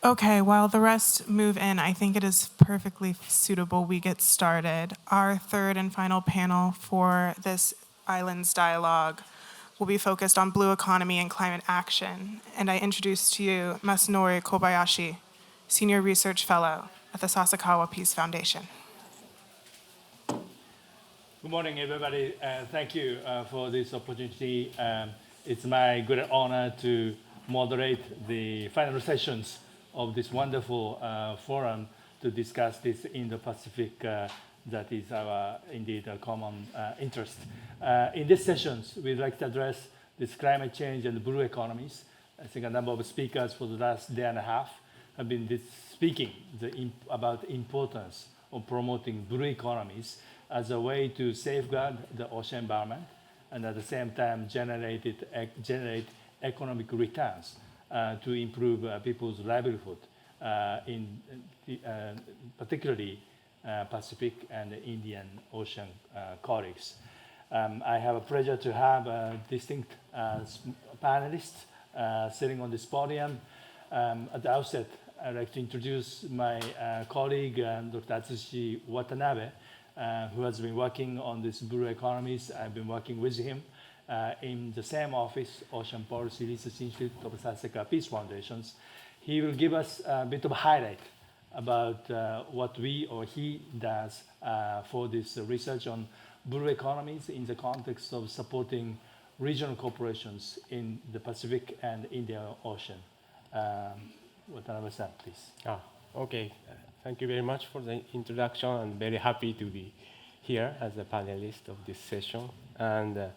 Okay, while the rest move in, I think it is perfectly suitable we get started. Our third and final panel for this Islands Dialogue will be focused on blue economy and climate action. And I introduce to you Masanori Kobayashi, Senior Research Fellow at the Sasakawa Peace Foundation. Good morning, everybody. Thank you for this opportunity. It's my great honor to moderate the final sessions of this wonderful forum to discuss this Indo-Pacific that is our, indeed, a common interest. In these sessions, we'd like to address this climate change and the blue economies. I think a number of speakers for the last day and a half have been speaking about the importance of promoting blue economies as a way to safeguard the ocean environment and at the same time generate economic returns to improve people's livelihood in particularly Pacific and Indian Ocean colleagues. I have a pleasure to have distinct panelists sitting on this podium. At the outset, I'd like to introduce my colleague, Dr. Atsushi Watanabe, who has been working on these blue economies. I've been working with him in the same office, Ocean Policy Research Institute of Sasakawa Peace Foundations. He will give us a bit of a highlight about what we or he does for this research on blue economies in the context of supporting regional corporations in the Pacific and Indian Ocean. Watanabe-san, please. Okay. Thank you very much for the introduction. I'm very happy to be here as a panelist of this session. And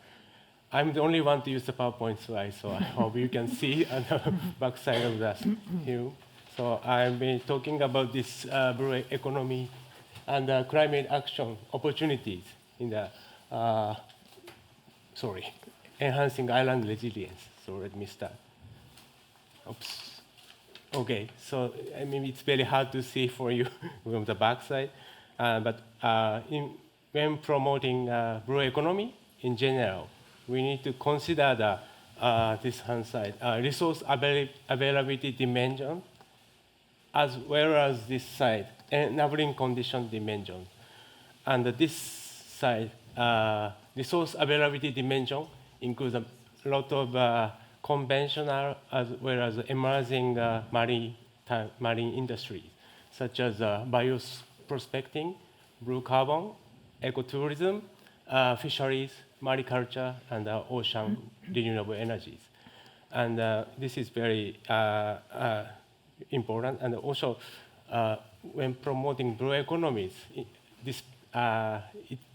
I'm the only one to use the PowerPoint slide, so I hope you can see on the back side of the view. So I've been talking about this blue economy and climate action opportunities in the, enhancing island resilience. So let me start. Oops. Okay, so I mean, it's very hard to see for you from the back side, but when promoting blue economy in general, we need to consider this hand side, resource availability dimension, as well as this side, enabling condition dimension. And this side, resource availability dimension includes a lot of conventional as well as emerging marine industries, such as bioprospecting, blue carbon, ecotourism, fisheries, mariculture, and ocean renewable energies. And this is very important. And also, when promoting blue economies,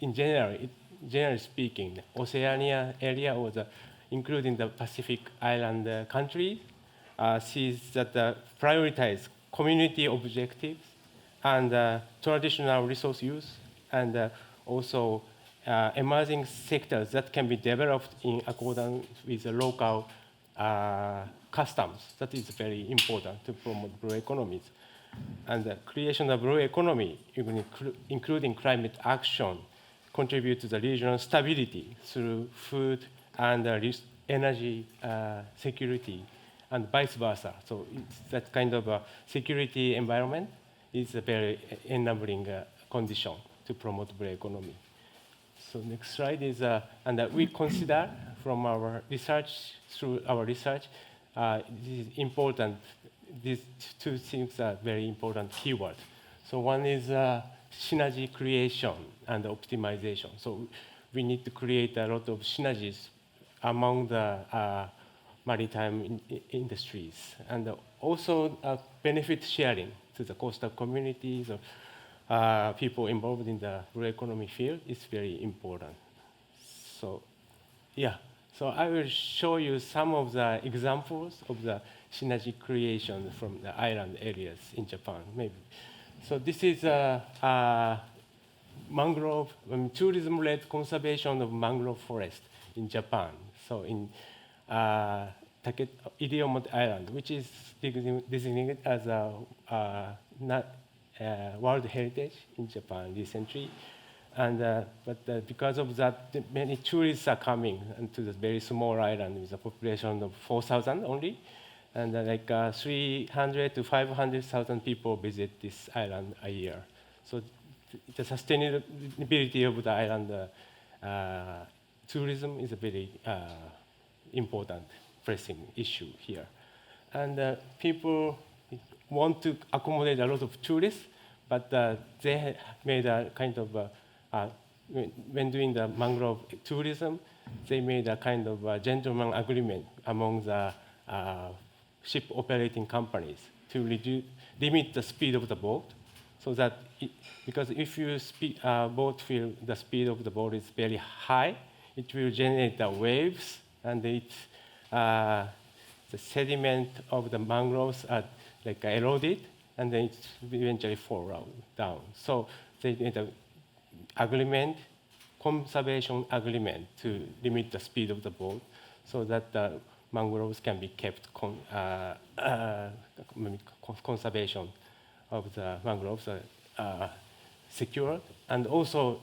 generally speaking, the Oceania area or including the Pacific Island countries, sees that prioritize community objectives and traditional resource use, and also emerging sectors that can be developed in accordance with the local customs. That is very important to promote blue economies. And the creation of blue economy, including climate action, contribute to the regional stability through food and energy security, and vice versa. So it's that kind of security environment is a very enabling condition to promote blue economy. So next slide is, and we consider from our research, this is important. These two things are very important keywords. So one is synergy creation and optimization. So we need to create a lot of synergies among the maritime industries, and also benefit sharing to the coastal communities or people involved in the blue economy field is very important. So, yeah. So I will show you some of the examples of the synergy creation from the island areas in Japan, maybe. So this is mangrove, tourism-led conservation of mangrove forest in Japan. So in Idiomot Island, which is designated as a World Heritage in Japan recently. And but because of that, many tourists are coming to this very small island with a population of 4,000 only. and like 300 to 500,000 people visit this island a year. So the sustainability of the island tourism is a very important pressing issue here. And people want to accommodate a lot of tourists, but they made a kind of, when doing the mangrove tourism, they made a kind of a gentleman agreement among the ship operating companies to limit the speed of the boat, so that because if you boat feel the speed of the boat is very high, it will generate the waves, and the sediment of the mangroves are like eroded, and then it eventually fall down. So they made an agreement, conservation agreement, to limit the speed of the boat, so that the mangroves can be kept conservation of the mangroves secured. And also,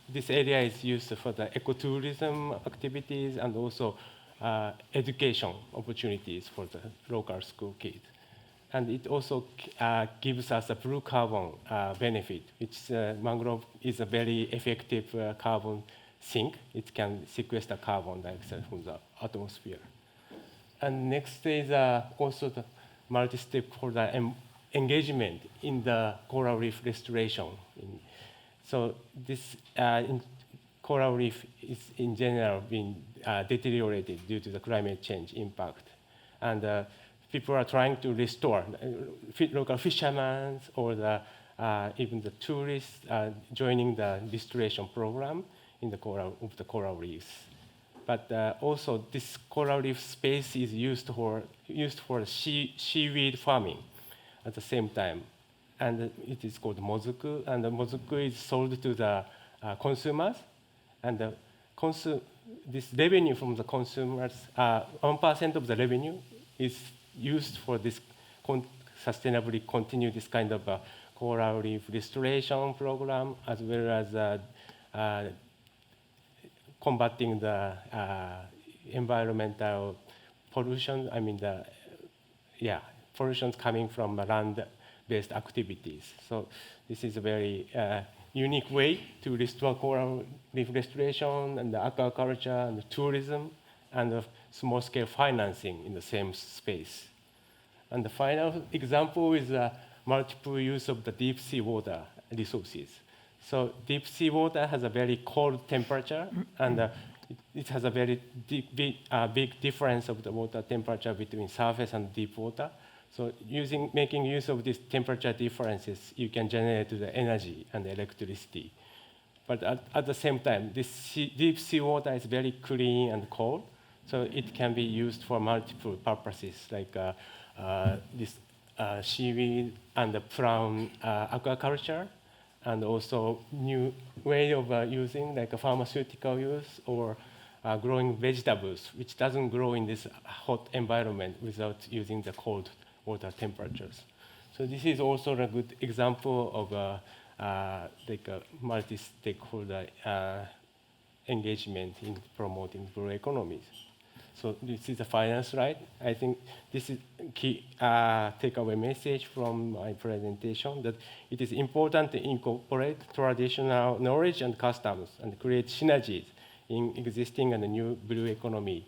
this area is used for the ecotourism activities and also education opportunities for the local school kids. And it also gives us a blue carbon benefit, which mangrove is a very effective carbon sink. It can sequester carbon dioxide from the atmosphere. And next is also the multi-stakeholder engagement in the coral reef restoration. So this coral reef is in general being deteriorated due to the climate change impact. And people are trying to restore, local fishermen or even the tourists joining the restoration program in the coral reefs. But also this coral reef space is used for seaweed farming at the same time. And it is called mozuku, and the mozuku is sold to the consumers. And this revenue from the consumers, 1% of the revenue is used for this sustainably continue this kind of coral reef restoration program, as well as combating the environmental pollution. I mean, pollution coming from land-based activities. So this is a very unique way to restore coral reef restoration and the aquaculture and the tourism and the small-scale financing in the same space. And the final example is multiple use of the deep sea water resources. So deep sea water has a very cold temperature, and it has a very big difference of the water temperature between surface and deep water. So making use of these temperature differences, you can generate the energy and the electricity. But at the same time, this deep sea water is very clean and cold, so it can be used for multiple purposes, like this seaweed and the prawn aquaculture, and also new way of using like a pharmaceutical use or growing vegetables, which doesn't grow in this hot environment without using the cold water temperatures. So this is also a good example of like a multi-stakeholder engagement in promoting blue economies. So this is the final slide. I think this is key takeaway message from my presentation, that it is important to incorporate traditional knowledge and customs and create synergies in existing and new blue economy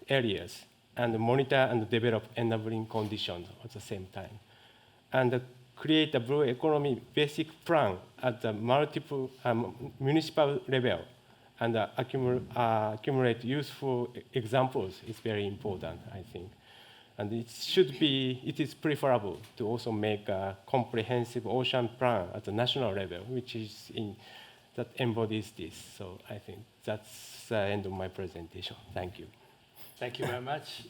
areas, and monitor and develop enabling conditions at the same time. And create a blue economy basic plan at the multiple municipal level, and accumulate useful examples is very important, I think. And it is preferable to also make a comprehensive ocean plan at the national level, that embodies this. So I think that's the end of my presentation. Thank you. Thank you very much,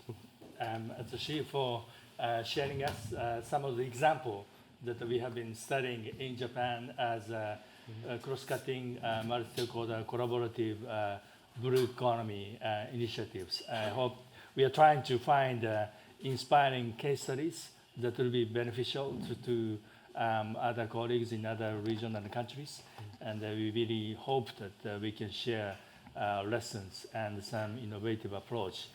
Atsushi, for sharing us some of the examples that we have been studying in Japan as cross-cutting, multi-stakeholder, collaborative blue economy initiatives. I hope we are trying to find inspiring case studies that will be beneficial to other colleagues in other regions and countries. And we really hope that we can share lessons and some innovative approach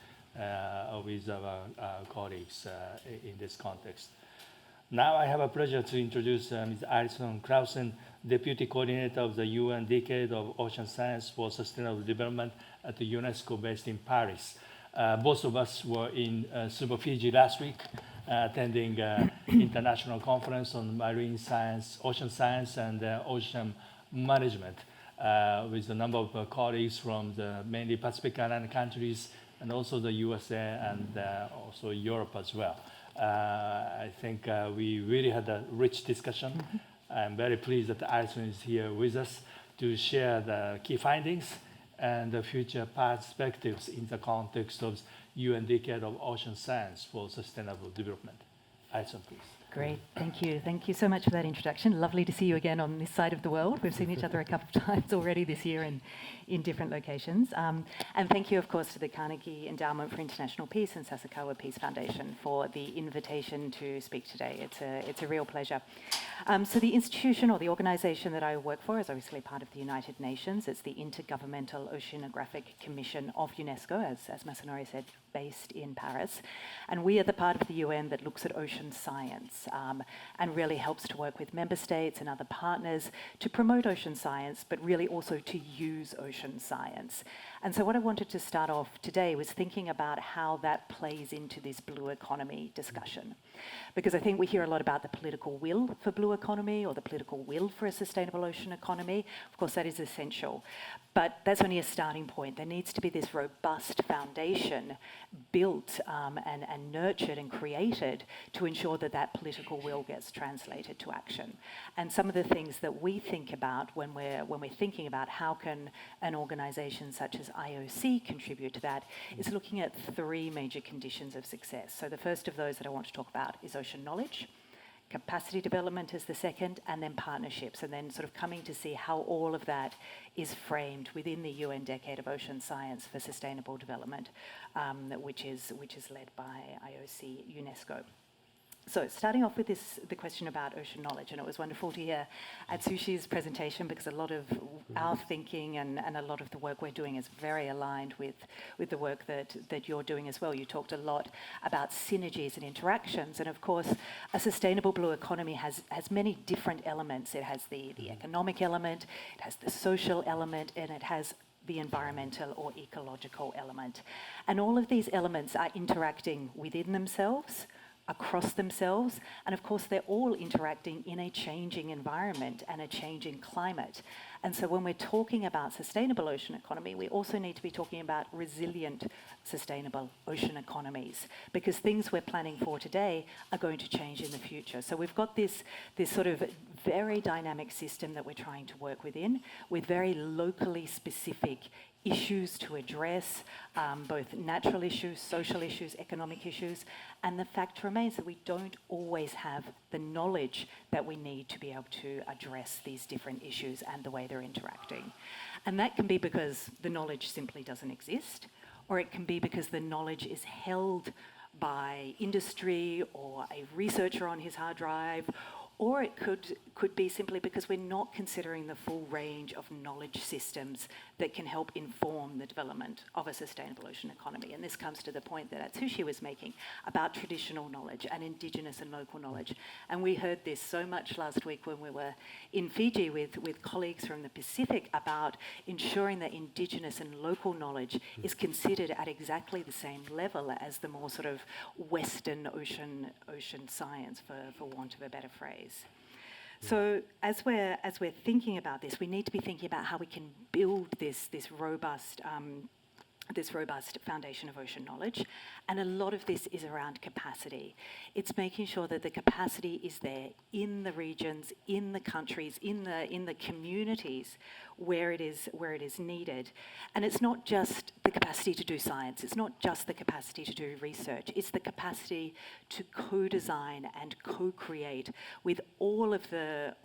with our colleagues in this context. Now I have a pleasure to introduce Ms. Alison Clausen, Deputy Coordinator of the UN Decade of Ocean Science for Sustainable Development at the UNESCO based in Paris. Both of us were in Subo, Fiji last week, attending international conference on marine science, ocean science, and ocean management with a number of colleagues from the mainly Pacific Island countries and also the USA and also Europe as well. I think we really had a rich discussion. I'm very pleased that Alison is here with us to share the key findings and the future perspectives in the context of UN Decade of Ocean Science for Sustainable Development. Alison, please. Great, thank you. Thank you so much for that introduction. Lovely to see you again on this side of the world. We've seen each other a couple of times already this year in different locations. And thank you, of course, to the Carnegie Endowment for International Peace and Sasakawa Peace Foundation for the invitation to speak today. It's a real pleasure. So the institution or the organization that I work for is obviously part of the United Nations. It's the Intergovernmental Oceanographic Commission of UNESCO, as Masanori said, based in Paris. And we are the part of the UN that looks at ocean science and really helps to work with member states and other partners to promote ocean science, but really also to use ocean science. And so what I wanted to start off today was thinking about how that plays into this blue economy discussion. Because I think we hear a lot about the political will for blue economy or the political will for a sustainable ocean economy. Of course, that is essential. But that's only a starting point. There needs to be this robust foundation built and nurtured and created to ensure that that political will gets translated to action. And some of the things that we think about when we're thinking about how can an organization such as IOC contribute to that is looking at three major conditions of success. So the first of those that I want to talk about is ocean knowledge. Capacity development is the second, and then partnerships, and then sort of coming to see how all of that is framed within the UN Decade of Ocean Science for Sustainable Development, which is led by IOC UNESCO. So starting off with the question about ocean knowledge, and it was wonderful to hear Atsushi's presentation because a lot of our thinking and a lot of the work we're doing is very aligned with the work that you're doing as well. You talked a lot about synergies and interactions, and of course, a sustainable blue economy has many different elements. It has the economic element, it has the social element, and it has the environmental or ecological element. And all of these elements are interacting within themselves, across themselves, and of course they're all interacting in a changing environment and a changing climate. And so when we're talking about sustainable ocean economy, we also need to be talking about resilient, sustainable ocean economies, because things we're planning for today are going to change in the future. So we've got this sort of very dynamic system that we're trying to work within, with very locally specific issues to address, both natural issues, social issues, economic issues, and the fact remains that we don't always have the knowledge that we need to be able to address these different issues and the way they're interacting. And that can be because the knowledge simply doesn't exist, or it can be because the knowledge is held by industry or a researcher on his hard drive, or it could be simply because we're not considering the full range of knowledge systems that can help inform the development of a sustainable ocean economy. And this comes to the point that Atsushi was making about traditional knowledge and indigenous and local knowledge. And we heard this so much last week when we were in Fiji with colleagues from the Pacific about ensuring that indigenous and local knowledge is considered at exactly the same level as the more sort of Western ocean science, for want of a better phrase. So as we're thinking about this, we need to be thinking about how we can build this robust foundation of ocean knowledge. And a lot of this is around capacity. It's making sure that the capacity is there in the regions, in the countries, in the communities where it is needed. And it's not just the capacity to do science, it's not just the capacity to do research, it's the capacity to co-design and co-create with all of the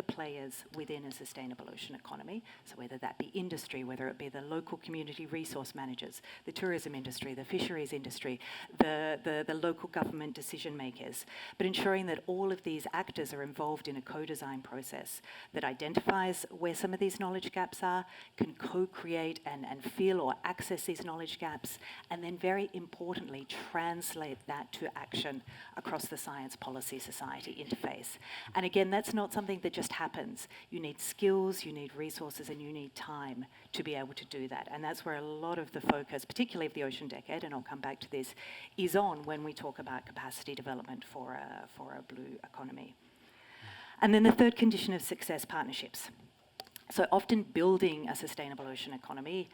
players within a sustainable ocean economy. So whether that be industry, whether it be the local community resource management, managers, the tourism industry, the fisheries industry, the local government decision makers, but ensuring that all of these actors are involved in a co-design process that identifies where some of these knowledge gaps are, can co-create and feel or access these knowledge gaps, and then very importantly, translate that to action across the science policy society interface. And again, that's not something that just happens. You need skills, you need resources, and you need time to be able to do that. And that's where a lot of the focus, particularly of the Ocean Decade, and I'll come back to this, is on when we talk about capacity development for a blue economy. And then the third condition of success, partnerships. So often building a sustainable ocean economy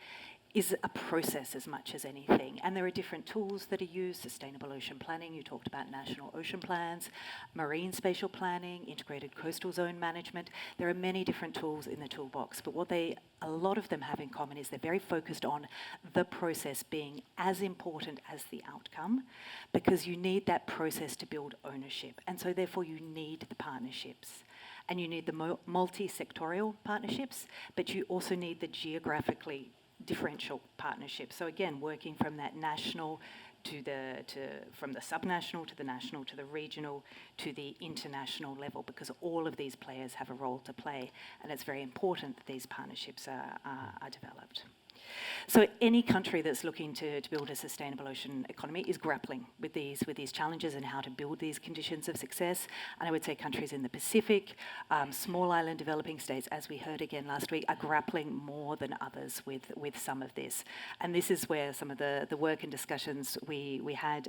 is a process as much as anything. And there are different tools that are used, sustainable ocean planning, you talked about national ocean plans, marine spatial planning, integrated coastal zone management. There are many different tools in the toolbox, but what a lot of them have in common is they're very focused on the process being as important as the outcome, because you need that process to build ownership. And so therefore you need the partnerships. And you need the multi-sectorial partnerships, but you also need the geographically differential partnerships. So again, working from that national from the subnational to the national to the regional to the international level, because all of these players have a role to play, and it's very important that these partnerships are developed. So any country that's looking to build a sustainable ocean economy is grappling with these challenges and how to build these conditions of success. And I would say countries in the Pacific, small island developing states, as we heard again last week, are grappling more than others with some of this. And this is where some of the work and discussions we had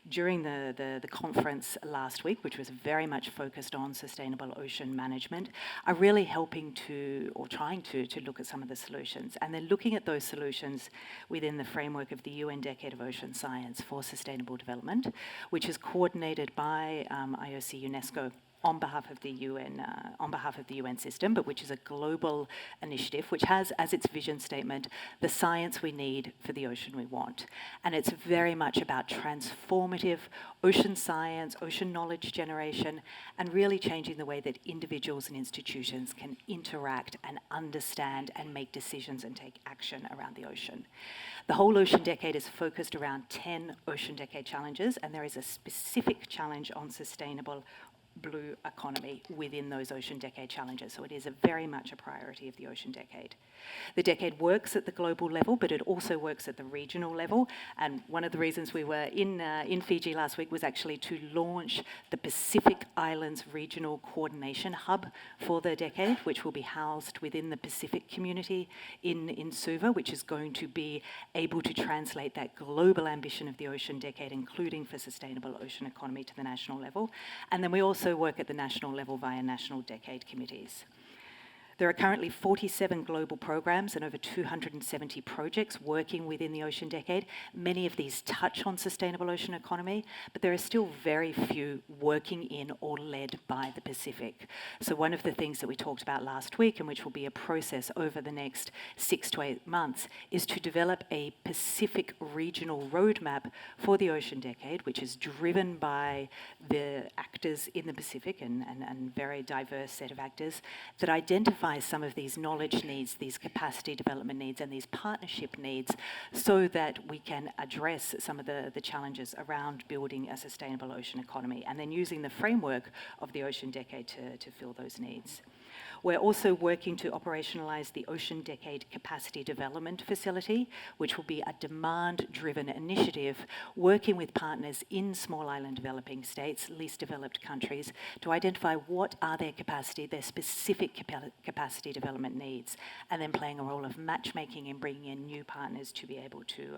during the conference last week, which was very much focused on sustainable ocean management, are really helping to, or trying to look at some of the solutions. And they're looking at those solutions within the framework of the UN Decade of Ocean Science for Sustainable Development, which is coordinated by IOC UNESCO on behalf of the UN system, but which is a global initiative which has as its vision statement the science we need for the ocean we want. And it's very much about transformative ocean science, ocean knowledge generation, and really changing the way that individuals and institutions can interact and understand and make decisions and take action around the ocean. The whole Ocean Decade is focused around 10 Ocean Decade challenges, and there is a specific challenge on sustainable blue economy within those Ocean Decade challenges. So it is very much a priority of the Ocean Decade. The decade works at the global level, but it also works at the regional level. And one of the reasons we were in Fiji last week was actually to launch the Pacific Islands Regional Coordination Hub for the decade, which will be housed within the Pacific community in Suva, which is going to be able to translate that global ambition of the Ocean Decade, including for sustainable ocean economy, to the national level. And then we also work at the national level via national decade committees. There are currently 47 global programs and over 270 projects working within the Ocean Decade. Many of these touch on sustainable ocean economy, but there are still very few working in or led by the Pacific. So one of the things that we talked about last week, and which will be a process over the next 6 to 8 months, is to develop a Pacific regional roadmap for the Ocean Decade, which is driven by the actors in the Pacific and very diverse set of actors that identify some of these knowledge needs, these capacity development needs, and these partnership needs, so that we can address some of the challenges around building a sustainable ocean economy, and then using the framework of the Ocean Decade to fill those needs. We're also working to operationalize the Ocean Decade Capacity Development Facility, which will be a demand-driven initiative working with partners in small island developing states, least developed countries, to identify what are their specific capacity development needs, and then playing a role of matchmaking and bringing in new partners to be able to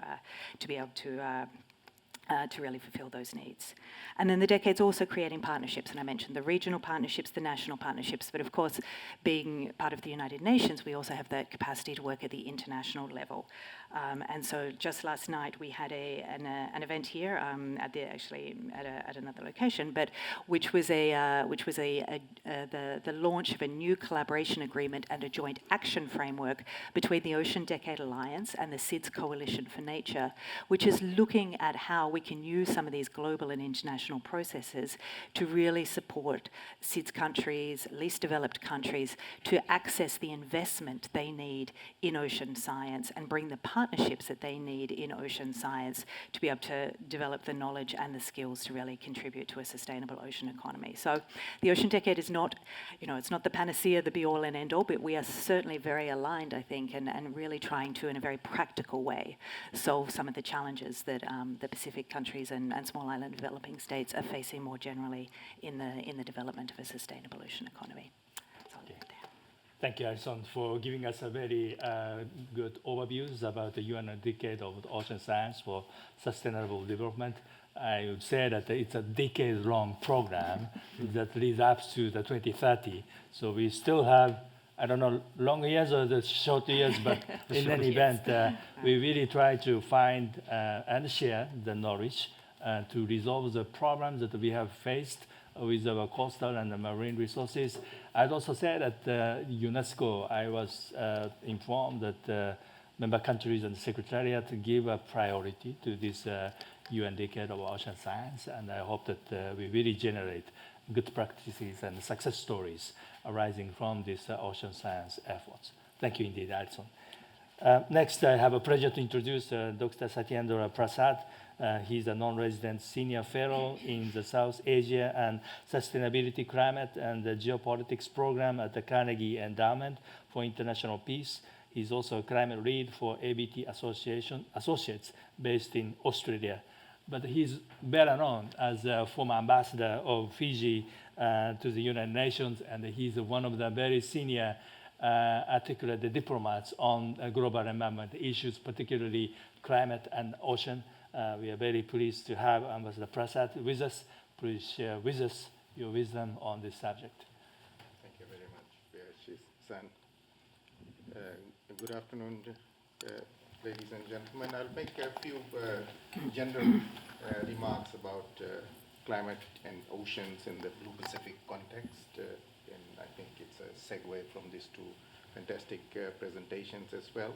really fulfill those needs. And then the decade's also creating partnerships, and I mentioned the regional partnerships, the national partnerships, but of course, being part of the United Nations, we also have that capacity to work at the international level. And so just last night we had an event here at another location, but which was the launch of a new collaboration agreement and a joint action framework between the Ocean Decade Alliance and the SIDS Coalition for Nature, which is looking at how we can use some of these global and international processes to really support SIDS countries, least developed countries, to access the investment they need in ocean science and bring the partnerships that they need in ocean science to be able to develop the knowledge and the skills to really contribute to a sustainable ocean economy. So the Ocean Decade is not, it's not the panacea, the be-all and end-all, but we are certainly very aligned, I think, and really trying to, in a very practical way, solve some of the challenges that the Pacific countries and small island developing states are facing more generally in the development of a sustainable ocean economy. So I'll leave it there. Thank you, Alison, for giving us a very good overviews about the UN Decade of Ocean Science for Sustainable Development. I would say that it's a decade-long program that leads up to the 2030. So we still have, I don't know, long years or the short years, but in any event, we really try to find and share the knowledge to resolve the problems that we have faced with our coastal and the marine resources. I'd also say that UNESCO, I was informed that member countries and the Secretariat give a priority to this UN Decade of Ocean Science, and I hope that we really generate good practices and success stories arising from these ocean science efforts. Thank you indeed, Alison. Next, I have a pleasure to introduce Dr. Satyendra Prasad. He's a non-resident senior fellow in the South Asia and Sustainability, Climate, and the Geopolitics program at the Carnegie Endowment for International Peace. He's also a climate lead for ABT Associates based in Australia. But he's better known as a former ambassador of Fiji to the United Nations, and he's one of the very senior articulate diplomats on global environment issues, particularly climate and ocean. We are very pleased to have Ambassador Prasad with us. Please share with us your wisdom on this subject. Thank you very much, San. Good afternoon, ladies and gentlemen. I'll make a few general remarks about climate and oceans in the Blue Pacific context, and I think it's a segue from these two fantastic presentations as well.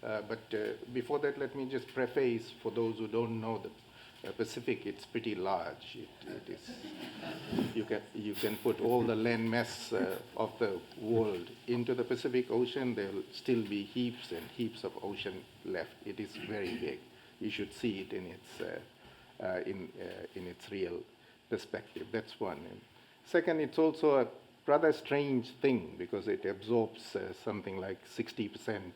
But before that, let me just preface, for those who don't know the Pacific, it's pretty large. It is. You can put all the land mass of the world into the Pacific Ocean. There will still be heaps and heaps of ocean left. It is very big. You should see it in its real perspective. That's one. And second, it's also a rather strange thing because it absorbs something like 60%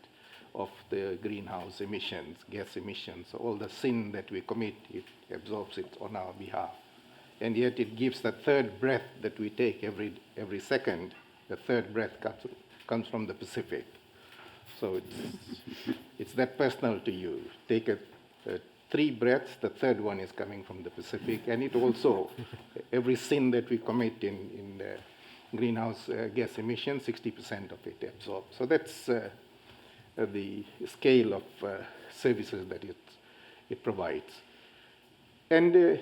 of the greenhouse emissions, gas emissions. So all the sin that we commit, it absorbs it on our behalf. And yet it gives the third breath that we take every second. The third breath comes from the Pacific. So it's that personal to you. Take 3 breaths, the third one is coming from the Pacific. And it also, every sin that we commit in greenhouse gas emissions, 60% of it absorbs. So that's the scale of services that it provides. And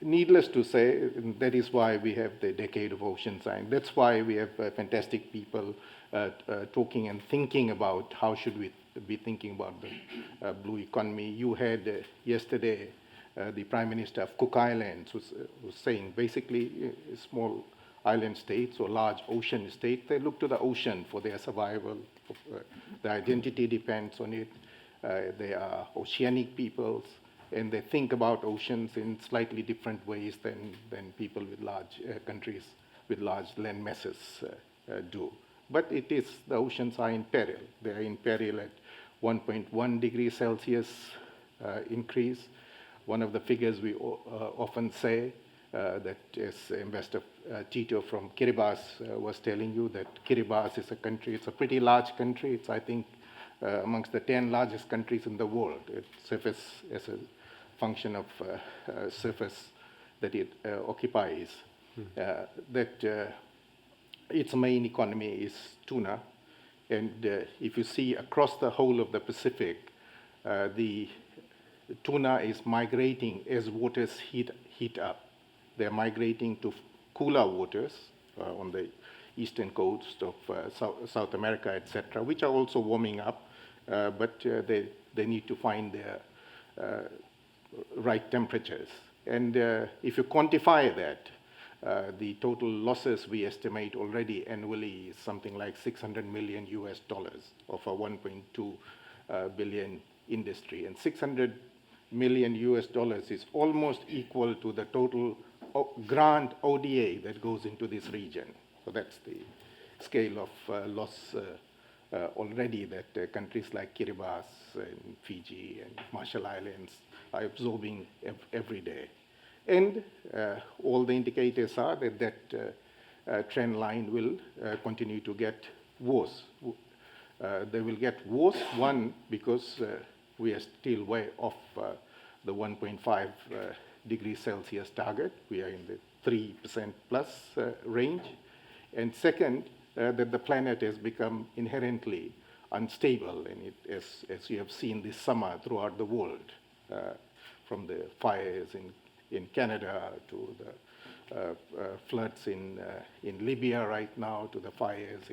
needless to say, that is why we have the Decade of Ocean Science. That's why we have fantastic people talking and thinking about how should we be thinking about the blue economy. You had yesterday the Prime Minister of Cook Islands was saying basically small island states or large ocean states, they look to the ocean for their survival. Their identity depends on it. They are oceanic peoples, and they think about oceans in slightly different ways than people with large countries with large land masses do. But the oceans are in peril. They are in peril at 1.1 degrees Celsius increase. One of the figures we often say that is Ambassador Tito from Kiribati was telling you, that Kiribati is a country, it's a pretty large country. It's, I think, amongst the 10 largest countries in the world. It serves as a function of surface that it occupies. That its main economy is tuna. And if you see across the whole of the Pacific, the tuna is migrating as waters heat up. They're migrating to cooler waters on the eastern coast of South America, etc., which are also warming up, but they need to find their right temperatures. And if you quantify that, the total losses we estimate already annually is something like $600 million of a 1.2 billion industry. And $600 million is almost equal to the total grant ODA that goes into this region. So that's the scale of loss already that countries like Kiribati and Fiji and Marshall Islands are absorbing every day. And all the indicators are that that trend line will continue to get worse. They will get worse, one, because we are still way off the 1.5 degrees Celsius target. We are in the 3% plus range. And second, that the planet has become inherently unstable, and as you have seen this summer throughout the world, from the fires in Canada to the floods in Libya right now to the fires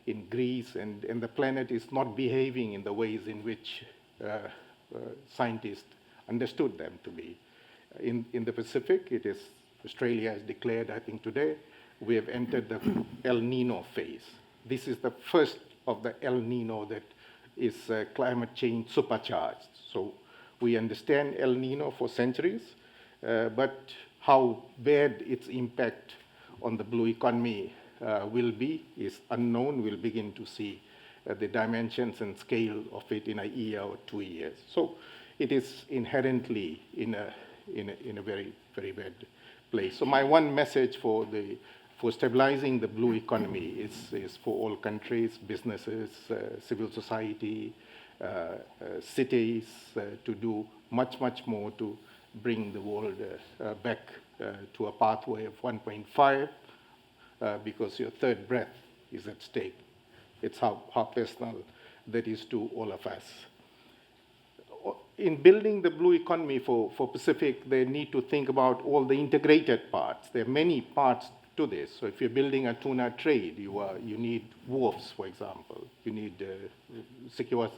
in Greece, and the planet is not behaving in the ways in which scientists understood them to be. In the Pacific, Australia has declared, I think today, we have entered the El Nino phase. This is the first of the El Nino that is climate change supercharged. So we understand El Nino for centuries, but how bad its impact on the blue economy will be is unknown. We'll begin to see the dimensions and scale of it in a year or 2 years. So it is inherently in a very, very bad place. So my one message for stabilizing the blue economy is for all countries, businesses, civil society, cities to do much, much more to bring the world back to a pathway of 1.5 because your third breath is at stake. It's how personal that is to all of us. In building the blue economy for Pacific, they need to think about all the integrated parts. There are many parts to this. So if you're building a tuna trade, you need wharves, for example. You need secure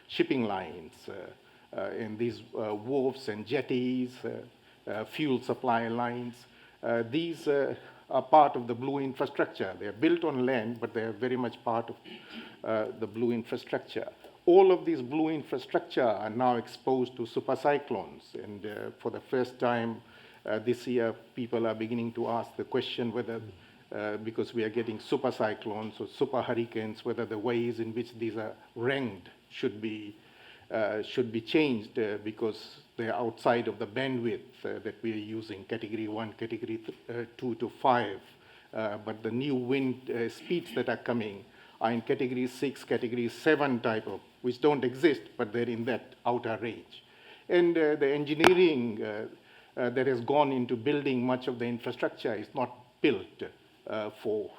shipping lines, and these wharves and jetties, fuel supply lines. These are part of the blue infrastructure. They are built on land, but they are very much part of the blue infrastructure. All of these blue infrastructure are now exposed to super cyclones, and for the first time this year, people are beginning to ask the question whether, because we are getting super cyclones or super hurricanes, whether the ways in which these are ranked should be changed because they are outside of the bandwidth that we are using, category 1, category 2 to 5. But the new wind speeds that are coming are in category 6, category 7 type of, which don't exist, but they're in that outer range. And the engineering that has gone into building much of the infrastructure is not built for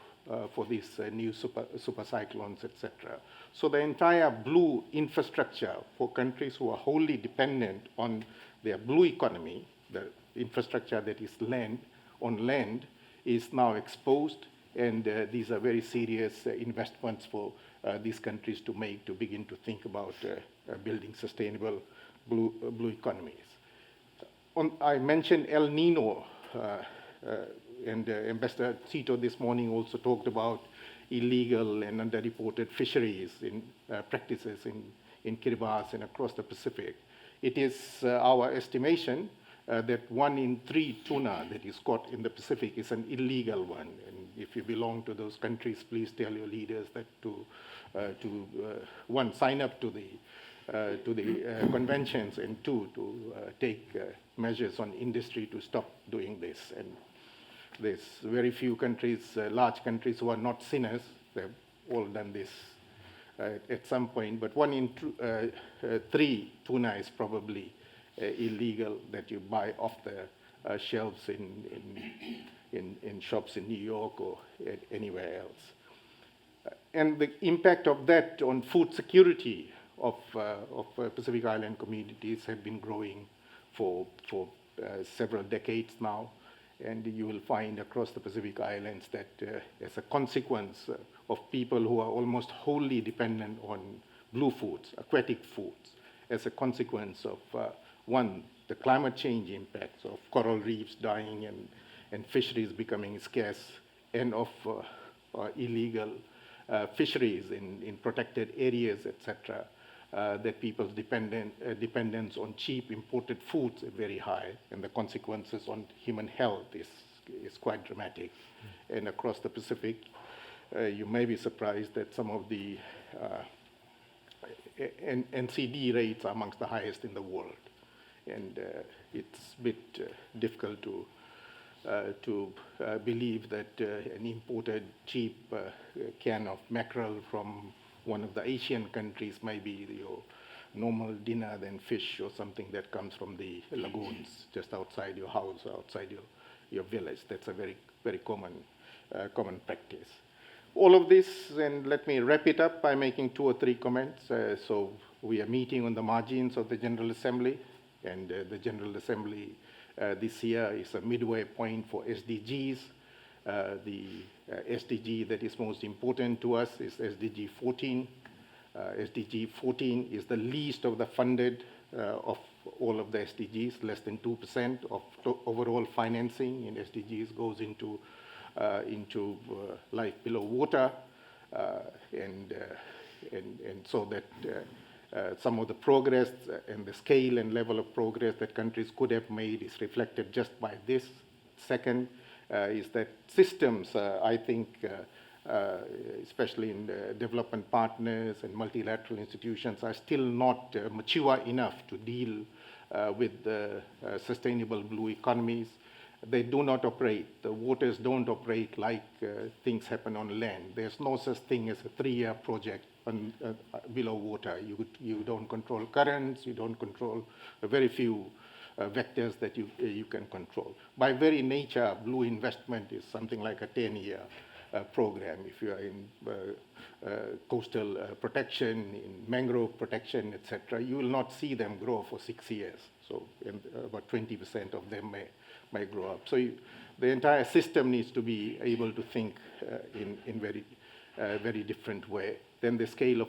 these new super cyclones, etc. So the entire blue infrastructure for countries who are wholly dependent on their blue economy, the infrastructure that is on land, is now exposed, and these are very serious investments for these countries to make to begin to think about building sustainable blue economies. I mentioned El Nino, and Ambassador Sito this morning also talked about illegal and underreported fisheries practices in Kiribati and across the Pacific. It is our estimation that 1 in 3 tuna that is caught in the Pacific is an illegal one. And if you belong to those countries, please tell your leaders that one, sign up to the conventions, and 2, to take measures on industry to stop doing this. And there's very few countries, large countries, who are not sinners. They've all done this at some point. But 1 in 3 tuna is probably illegal that you buy off the shelves in shops in New York or anywhere else. And the impact of that on food security of Pacific Island communities have been growing for several decades now. And you will find across the Pacific Islands that as a consequence of people who are almost wholly dependent on blue foods, aquatic foods, as a consequence of, 1, the climate change impacts of coral reefs dying and fisheries becoming scarce, and of illegal fisheries in protected areas, etc., that people's dependence on cheap imported foods is very high, and the consequences on human health is quite dramatic. And across the Pacific, you may be surprised that some of the NCD rates are amongst the highest in the world. And it's a bit difficult to believe that an imported cheap can of mackerel from one of the Asian countries may be your normal dinner than fish or something that comes from the lagoons just outside your house, outside your village. That's a very, very common practice. All of this, and let me wrap it up by making 2 or 3 comments. So we are meeting on the margins of the General Assembly, and the General Assembly this year is a midway point for SDGs. The SDG that is most important to us is SDG 14. SDG 14 is the least of the funded of all of the SDGs. Less than 2% of overall financing in SDGs goes into life below water, and so that some of the progress and the scale and level of progress that countries could have made is reflected just by this. Second is that systems, I think, especially in development partners and multilateral institutions, are still not mature enough to deal with the sustainable blue economies. They do not operate. The waters don't operate like things happen on land. There's no such thing as a 3-year project below water. You don't control currents. You don't control very few vectors that you can control. By very nature, blue investment is something like a 10-year program. If you are in coastal protection, in mangrove protection, etc., you will not see them grow for 6 years. So about 20% of them may grow up. So the entire system needs to be able to think in very different way. Then the scale of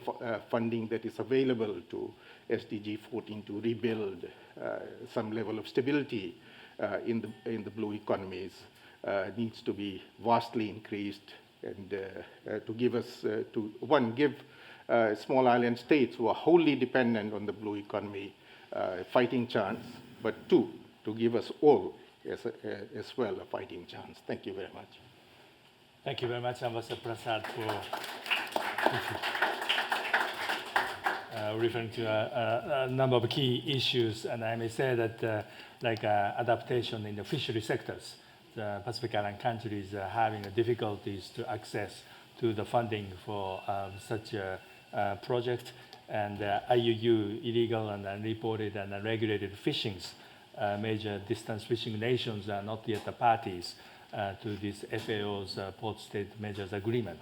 funding that is available to SDG 14 to rebuild some level of stability in the blue economies needs to be vastly increased, and to give us give small island states who are wholly dependent on the blue economy fighting chance, but 2, to give us all as well a fighting chance. Thank you very much. Thank you very much, Ambassador Prasad, for referring to a number of key issues. And I may say that adaptation in the fishery sectors, the Pacific Island countries are having difficulties to access to the funding for such a project. And IUU, illegal and unreported and unregulated fishings, major distance fishing nations are not yet the parties to this FAO's Port State Measures Agreement.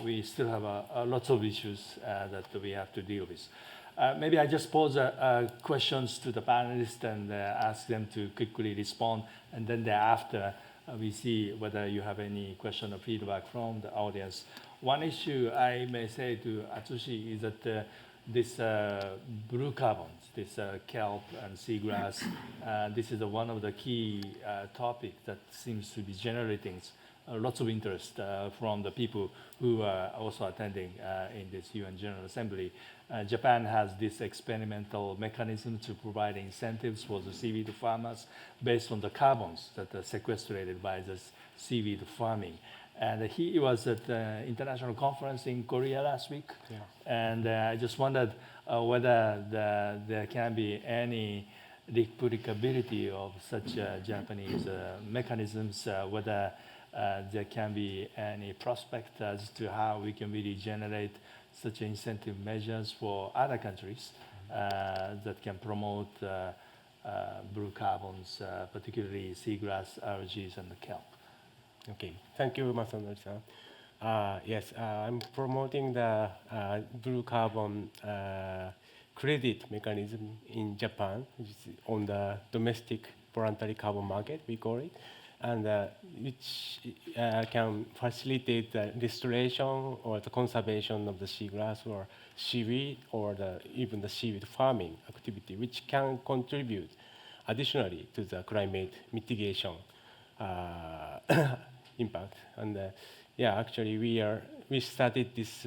We still have lots of issues that we have to deal with. Maybe I just pose questions to the panelists and ask them to quickly respond, and then thereafter we see whether you have any question or feedback from the audience. One issue I may say to Atsushi is that this blue carbons, this kelp and seagrass, this is one of the key topics that seems to be generating lots of interest from the people who are also attending in this UN General Assembly. Japan has this experimental mechanism to provide incentives for the seaweed farmers based on the carbons that are sequestrated by this seaweed farming. And he was at the international conference in Korea last week. Yeah. And I just wondered whether there can be any replicability of such Japanese mechanisms, whether there can be any prospect as to how we can really generate such incentive measures for other countries that can promote blue carbons, particularly seagrass, algae, and the kelp. Okay, thank you, Masanori-san. Yes, I'm promoting the blue carbon credit mechanism in Japan, which is on the domestic voluntary carbon market, we call it, and which can facilitate the restoration or the conservation of the seagrass or seaweed or even the seaweed farming activity, which can contribute additionally to the climate mitigation impact. And yeah, actually we started this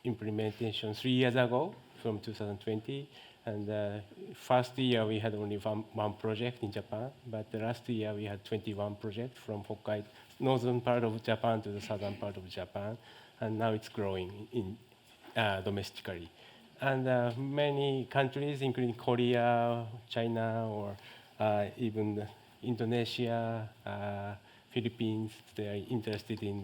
implementation 3 years ago from 2020. And first year we had only one project in Japan, but the last year we had 21 projects from Hokkaido, northern part of Japan to the southern part of Japan, and now it's growing in domestically. And many countries, including Korea, China, or even Indonesia, Philippines, they are interested in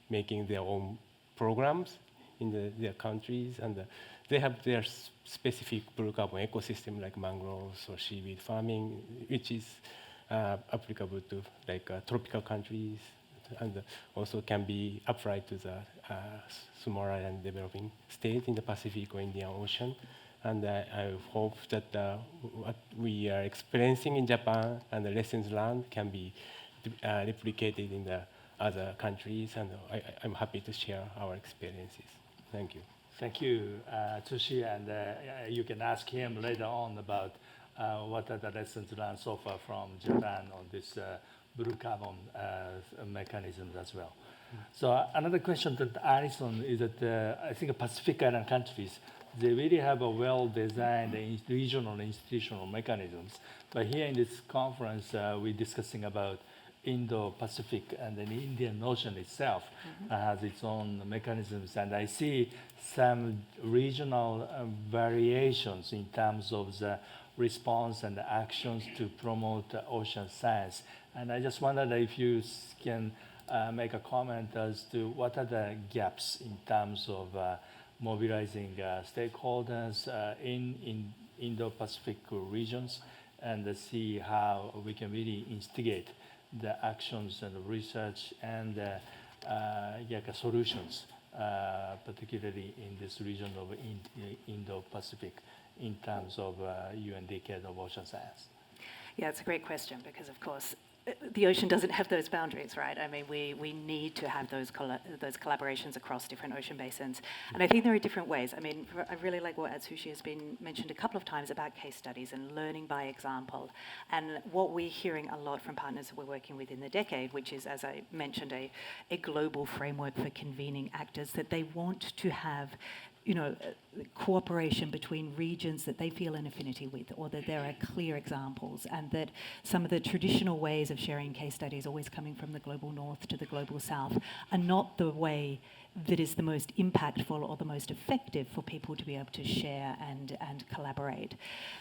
making their own programs in their countries, and they have their specific blue carbon ecosystem like mangroves or seaweed farming, which is applicable to like tropical countries, and also can be applied to the small island developing state in the Pacific or Indian Ocean. And I hope that what we are experiencing in Japan and the lessons learned can be replicated in the other countries, and I'm happy to share our experiences. Thank you. Thank you, Tsushi, and you can ask him later on about what are the lessons learned so far from Japan on this blue carbon mechanisms as well. So another question that Alison is that I think Pacific Island countries, they really have a well-designed regional institutional mechanisms. But here in this conference, we're discussing about Indo-Pacific, and then the Indian Ocean itself has its own mechanisms. And I see some regional variations in terms of the response and the actions to promote ocean science. And I just wondered if you can make a comment as to what are the gaps in terms of mobilizing stakeholders in Indo-Pacific regions, and see how we can really instigate the actions and the research and solutions, particularly in this region of Indo-Pacific in terms of UN Decade of Ocean Science. Yeah, it's a great question because, of course, the ocean doesn't have those boundaries, right? I mean, we need to have those collaborations across different ocean basins. And I think there are different ways. I mean, I really like what Atsushi has been mentioned a couple of times about case studies and learning by example. And what we're hearing a lot from partners that we're working with in the decade, which is, as I mentioned, a global framework for convening actors, that they want to have cooperation between regions that they feel an affinity with, or that there are clear examples, and that some of the traditional ways of sharing case studies, always coming from the global north to the global south, are not the way that is the most impactful or the most effective for people to be able to share and collaborate.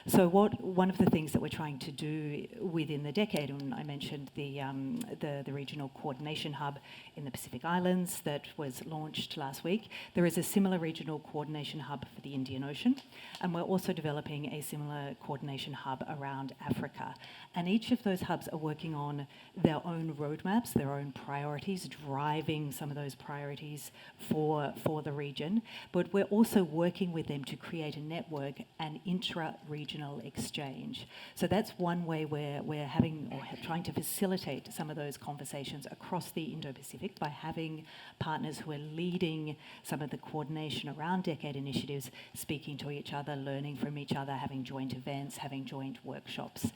So one of the things that we're trying to do within the decade, and I mentioned the regional coordination hub in the Pacific Islands that was launched last week. There is a similar regional coordination hub for the Indian Ocean, and we're also developing a similar coordination hub around Africa. And each of those hubs are working on their own roadmaps, their own priorities, driving some of those priorities for the region. But we're also working with them to create a network and intra-regional exchange. So that's one way where we're having or trying to facilitate some of those conversations across the Indo-Pacific by having partners who are leading some of the coordination around decade initiatives, speaking to each other, learning from each other, having joint events, having joint workshops.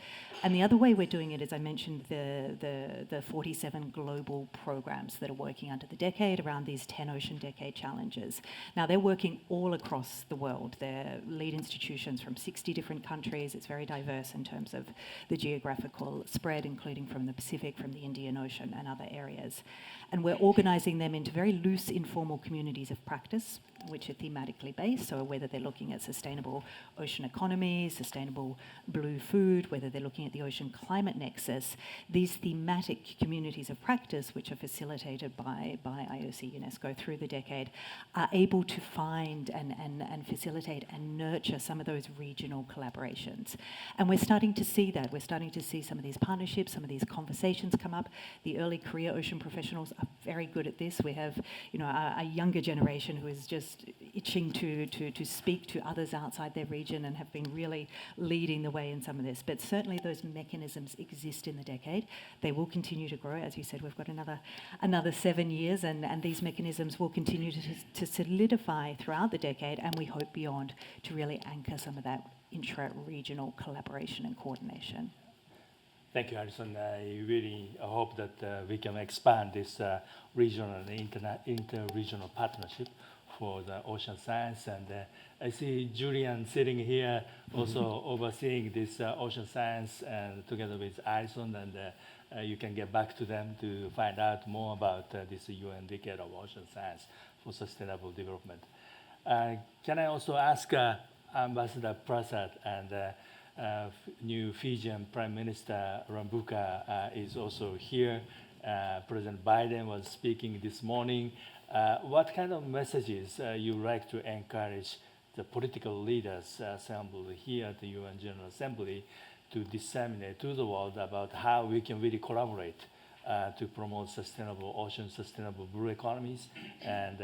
And the other way we're doing it is, I mentioned the 47 global programs that are working under the decade around these 10 Ocean Decade Challenges. Now, they're working all across the world. They're lead institutions from 60 different countries. It's very diverse in terms of the geographical spread, including from the Pacific, from the Indian Ocean, and other areas. And we're organizing them into very loose, informal communities of practice, which are thematically based, so whether they're looking at sustainable ocean economy, sustainable blue food, whether they're looking at the ocean climate nexus, these thematic communities of practice, which are facilitated by IOC UNESCO through the decade, are able to find and facilitate and nurture some of those regional collaborations. And we're starting to see that. We're starting to see some of these partnerships, some of these conversations come up. The early career ocean professionals are very good at this. We have, a younger generation who is just itching to speak to others outside their region and have been really leading the way in some of this. But certainly those mechanisms exist in the decade. They will continue to grow. As you said, we've got another 7 years, and these mechanisms will continue to solidify throughout the decade, and we hope beyond, to really anchor some of that intra-regional collaboration and coordination. Thank you, Alison. I really hope that we can expand this regional and inter-regional partnership for the ocean science. And I see Julian sitting here also overseeing this ocean science and together with Alison, and you can get back to them to find out more about this UN Decade of Ocean Science for Sustainable Development. Can I also ask Ambassador Prasad and new Fijian Prime Minister Rambuka is also here. President Biden was speaking this morning. What kind of messages you like to encourage the political leaders assembled here at the UN General Assembly to disseminate to the world about how we can really collaborate to promote sustainable ocean, sustainable blue economies, and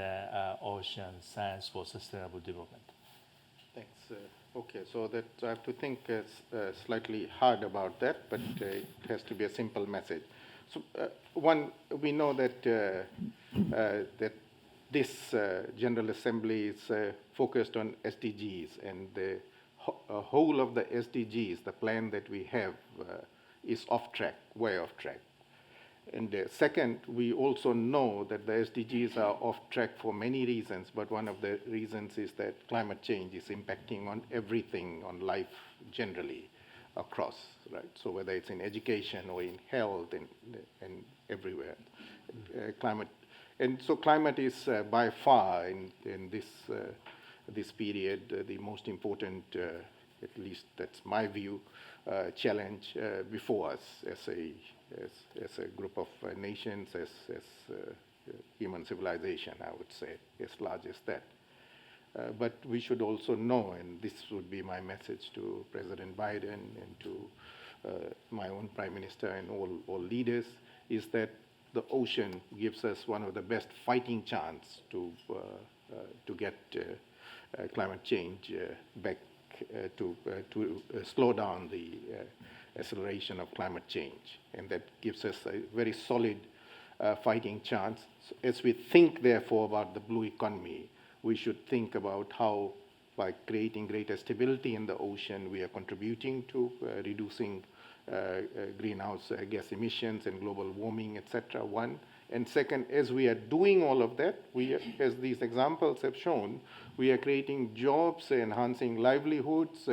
ocean science for sustainable development? Thanks. Okay, so that I have to think slightly hard about that, but it has to be a simple message. So, one, we know that that this General Assembly is focused on SDGs, and the whole of the SDGs, the plan that we have, is off track, way off track. And second, we also know that the SDGs are off track for many reasons, but one of the reasons is that climate change is impacting on everything, on life generally across, right? So whether it's in education or in health and everywhere, climate. And so climate is by far in this period the most important, at least that's my view, challenge before us as a group of nations, as human civilization, I would say, as large as that. But we should also know, and this would be my message to President Biden and to my own Prime Minister and all leaders, is that the ocean gives us one of the best fighting chance to get climate change back to slow down the acceleration of climate change, and that gives us a very solid fighting chance. So as we think, therefore, about the blue economy, we should think about how, by creating greater stability in the ocean, we are contributing to reducing greenhouse gas emissions and global warming, etc. One. And second, as we are doing all of that, as these examples have shown, we are creating jobs, enhancing livelihoods,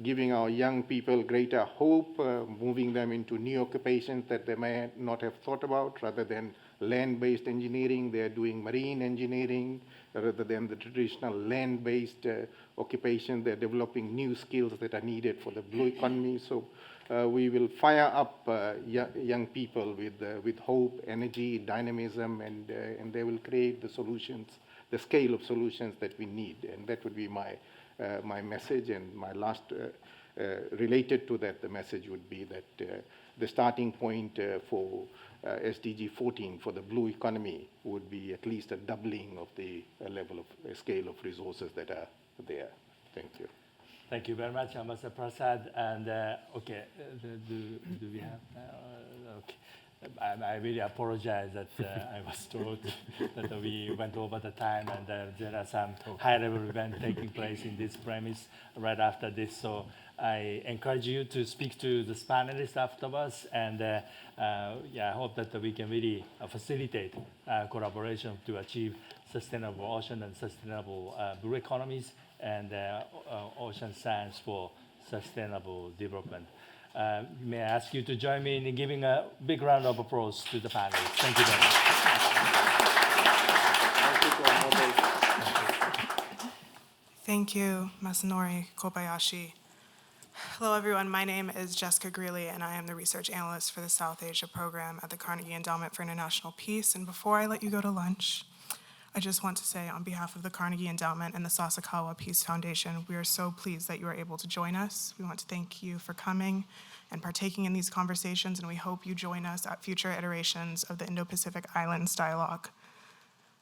giving our young people greater hope, moving them into new occupations that they may not have thought about. Rather than land-based engineering, they are doing marine engineering. Rather than the traditional land-based occupation, they're developing new skills that are needed for the blue economy. So we will fire up young people with hope, energy, dynamism, and they will create the solutions, the scale of solutions that we need. And that would be my message. And my last, related to that, the message would be that the starting point for SDG 14 for the blue economy would be at least a doubling of the level of scale of resources that are there. Thank you. Thank you very much, Ambassador Prasad. And okay, do we have? Okay. I really apologize that I was told that we went over the time, and there are some high-level events taking place in this premise right after this. So I encourage you to speak to the panelists afterwards, and yeah, I hope that we can really facilitate collaboration to achieve sustainable ocean and sustainable blue economies, and ocean science for sustainable development. May I ask you to join me in giving a big round of applause to the panelists. Thank you very much. Thank you, Masanori Kobayashi. Hello, everyone. My name is Jessica Greeley, and I am the research analyst for the South Asia program at the Carnegie Endowment for International Peace. And before I let you go to lunch, I just want to say, on behalf of the Carnegie Endowment and the Sasakawa Peace Foundation, we are so pleased that you are able to join us. We want to thank you for coming and partaking in these conversations, and we hope you join us at future iterations of the Indo-Pacific Islands Dialogue.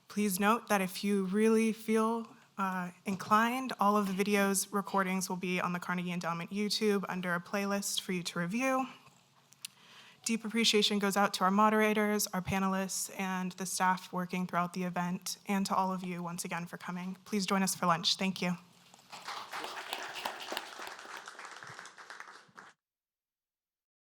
Please note that if you really feel inclined, all of the videos recordings will be on the Carnegie Endowment YouTube under a playlist for you to review. Deep appreciation goes out to our moderators, our panelists, and the staff working throughout the event, and to all of you once again for coming. Please join us for lunch. Thank you.